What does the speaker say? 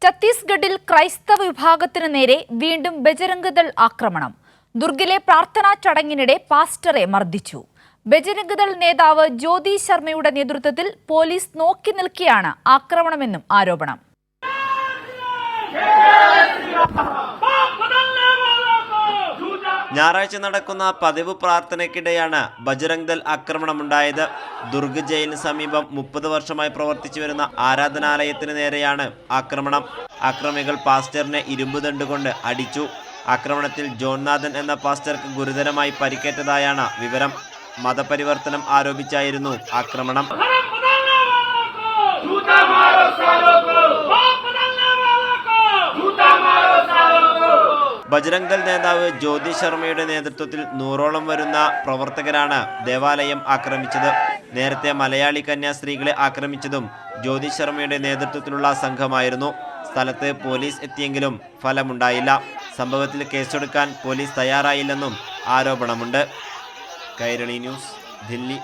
ഛത്തീസ്ഗഡിൽ ക്രൈസ്തവ വിഭാഗത്തിന് നേരെ വീണ്ടും ബജരംഗ് ദൾ ആക്രമണം. ദുർഗിലെ പ്രാർത്ഥനാ ചടങ്ങിനിടെ പാസ്റ്ററെ മർദ്ദിച്ചു. ബജരംഗ് ദൾ നേതാവ് ജ്യോതി ശർമ്മയുടെ നേതൃത്വത്തിൽ പോലീസ് നോക്കി നിൽക്കെയാണ് ആക്രമണമെന്നും ആരോപണം. ഞായറാഴ്ച നടക്കുന്ന പതിവ് പ്രാർത്ഥനയ്ക്കിടെയാണ് ബജരംഗ് ദൾ ആക്രമണമുണ്ടായത്. ദുർഗ് ജയിലിന് സമീപം 30 വർഷമായി പ്രവർത്തിച്ചു വരുന്ന ആരാധനാലയത്തിന് നേരെയാണ് ആക്രമണം. ആക്രമികൾ പാസ്റ്ററിനെ ഇരുമ്പുദണ്ട് കൊണ്ട് അടിച്ചു. ആക്രമണത്തിൽ ജോൺനാഥൻ എന്ന പാസ്റ്റർക്ക് ഗുരുതരമായി പരിക്കേറ്റതായാണ് വിവരം. മതപരിവർത്തനം ആരോപിച്ചായിരുന്നു ആക്രമണം. ബജരംഗ് ദൾ നേതാവ് ജ്യോതി ശർമ്മയുടെ നേതൃത്വത്തിൽ 100ഓളം വരുന്ന പ്രവർത്തകരാണ് ദേവാലയം ആക്രമിച്ചത്. നേരത്തെ മലയാളി കന്യാസ്ത്രീകളെ ആക്രമിച്ചതും ജ്യോതി ശർമ്മയുടെ നേതൃത്വത്തിലുള്ള സംഘമായിരുന്നു. സ്ഥലത്ത് പോലീസ് എത്തിയെങ്കിലും ഫലമുണ്ടായില്ല. സംഭവത്തിൽ കേസെടുക്കാൻ പോലീസ് തയ്യാറായില്ലെന്നും ആരോപണമുണ്ട്. കൈരളി ന്യൂസ്, ദില്ലി.